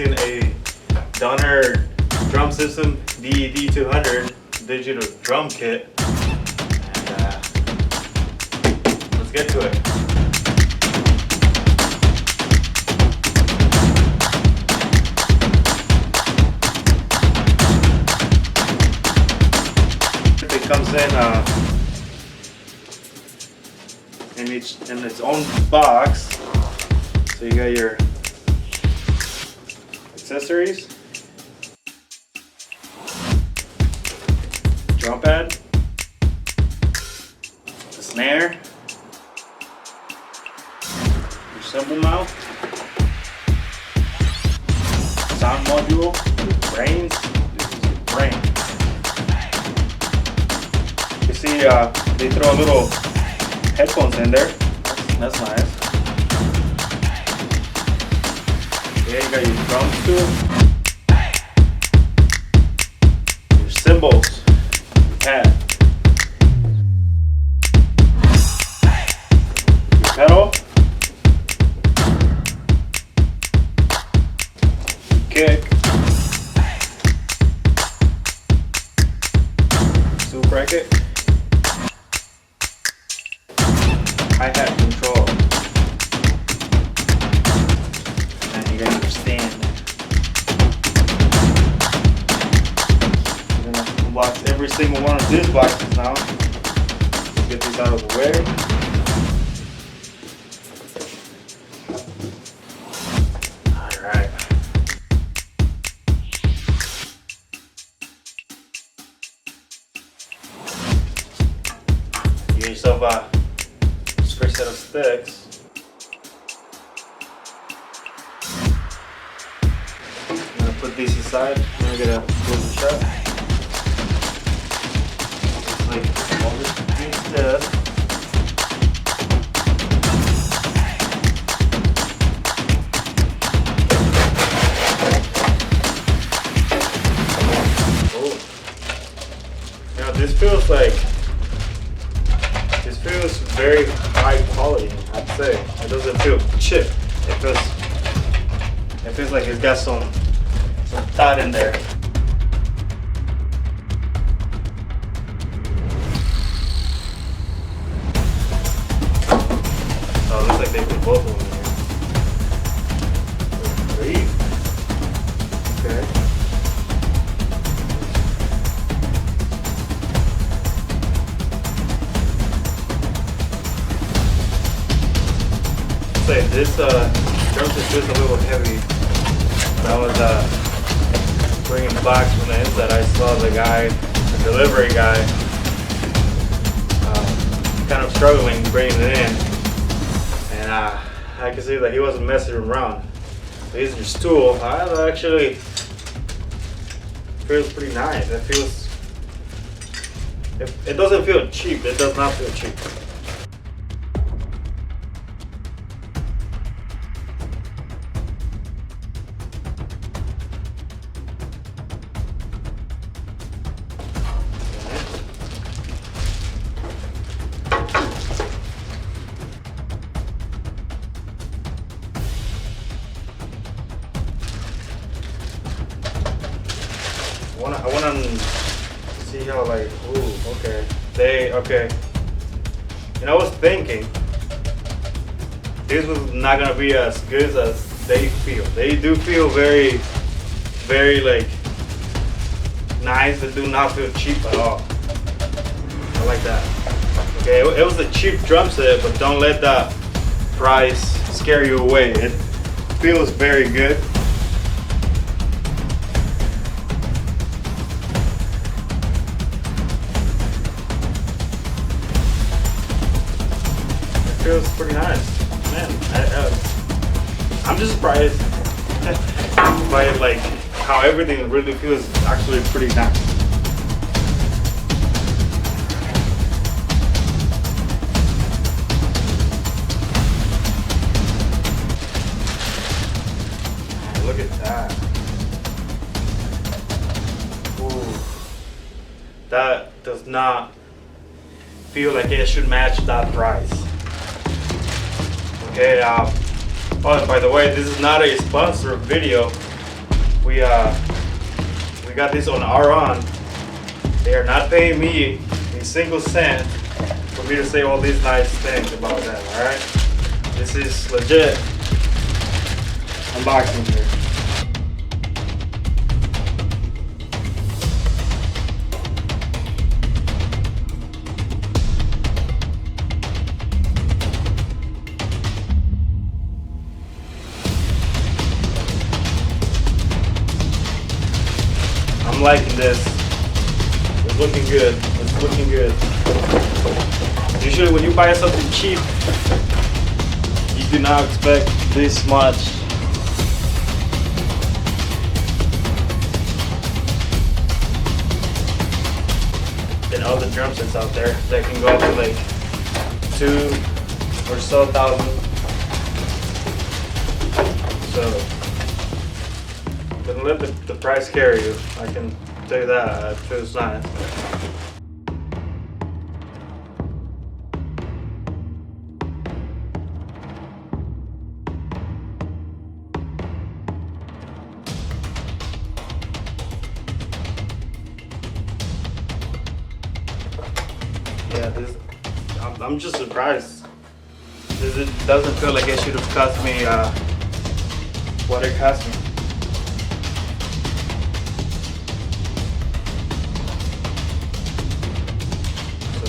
unboxing a Donner drum system DED 200 digital drum kit, and let's get to it. It comes in its own box. So you got your accessories, drum pad, the snare, your cymbal mount, sound module, your brains. This is your brain. You see, they throw little headphones in there. That's nice. Yeah, you got your drums too. Your cymbals, your pad, your pedal, your kick, super bracket, hi-hat control, and you got your stand. You're gonna unbox every single one of these boxes now. Let's get these out of the way. Alright. Get yourself a spray set of sticks. I'm gonna put these aside. I'm gonna get a close shot. Just like all these stuff. Oh, you know, this feels very high quality, I'd say. It doesn't feel cheap. It feels like it's got some thought in there. Oh, it looks like they put both of them in here. 3. Okay. This drum set is a little heavy. I was bringing the box from the inside. I saw the guy, the delivery guy, kind of struggling bringing it in, and I could see that he wasn't messing around. So he's your stool. That actually feels pretty nice. It feels. It doesn't feel cheap. It does not feel cheap. I wanna see how, like, ooh, okay. Okay. You know, I was thinking this was not gonna be as good as they feel. They do feel very, very, like, nice. They do not feel cheap at all. I like that. Okay, it was a cheap drum set, but don't let that price scare you away. It feels very good. Feels pretty nice, man. I'm just surprised by like how everything really feels actually pretty nice. Look at that. Ooh, that does not feel like it should match that price. Okay, oh, by the way, this is not a sponsored video. we got this on our own. They are not paying me a single cent for me to say all these nice things about them. All right, this is legit unboxing here. I'm liking this. It's looking good. It's looking good. Usually when you buy something cheap, you do not expect this much. Than other drum sets out there that can go up to like $2,000 or so. So don't let the price carry you. I can tell you that. It feels nice. Yeah, I'm just surprised. It doesn't feel like it should have cost me what it cost me.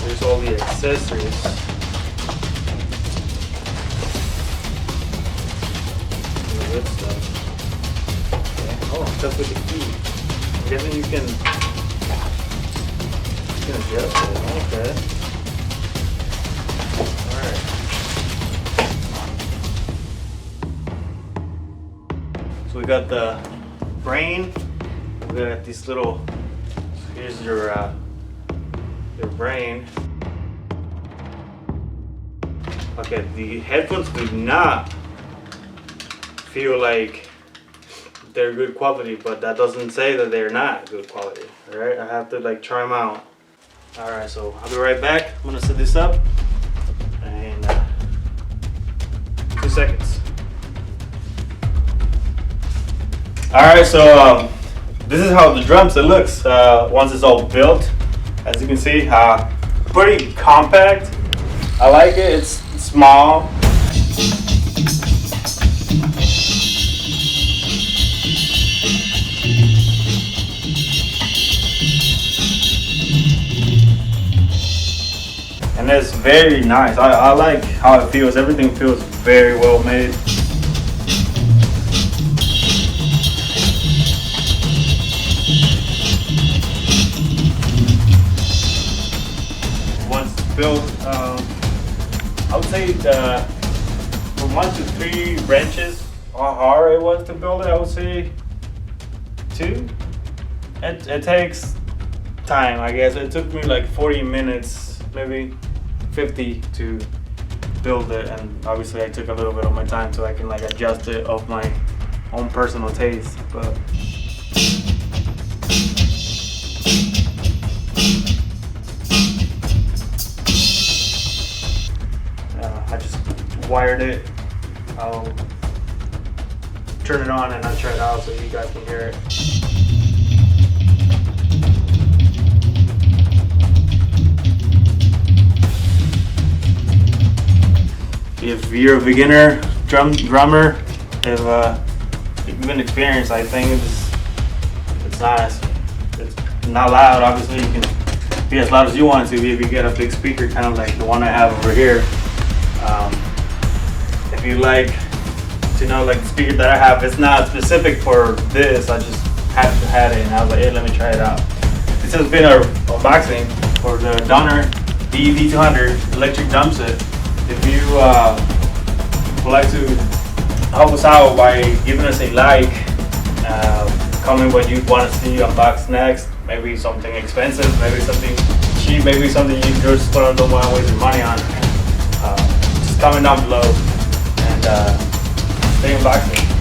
There's all the accessories. The good stuff. Okay. Oh, stuff with the key. I'm guessing you can adjust it. Okay. Alright. So we got the brain. We got these little, here's your brain. Okay, the headphones do not feel like they're good quality, but that doesn't say that they're not good quality. All right, I have to like try them out. All right, so I'll be right back. I'm gonna set this up and 2 seconds. All right, so this is how the drum set looks once it's all built. As you can see, pretty compact. I like it. It's small. And it's very nice. I like how it feels. Everything feels very well made. Built, I would say from 1 to 3 branches, how hard it was to build it, I would say 2. It takes time, I guess. It took me like 40 minutes, maybe 50 to build it, and obviously I took a little bit of my time so I can like adjust it of my own personal taste. But I just wired it. I'll turn it on and I'll try it out so you guys can hear it. If you're a beginner drummer, if you've been experienced, I think it's nice. It's not loud. Obviously, you can be as loud as you want it to be if you get a big speaker, kind of like the one I have over here. If you like to know, like the speaker that I have, it's not specific for this. I just happened to have it, and I was like, hey, let me try it out. This has been our unboxing for the Donner DED 200 electric drum set. If you would like to help us out by giving us a like, comment what you want to see unboxed next, maybe something expensive, maybe something cheap, maybe something you just don't want to waste your money on, just comment down below and stay unboxing.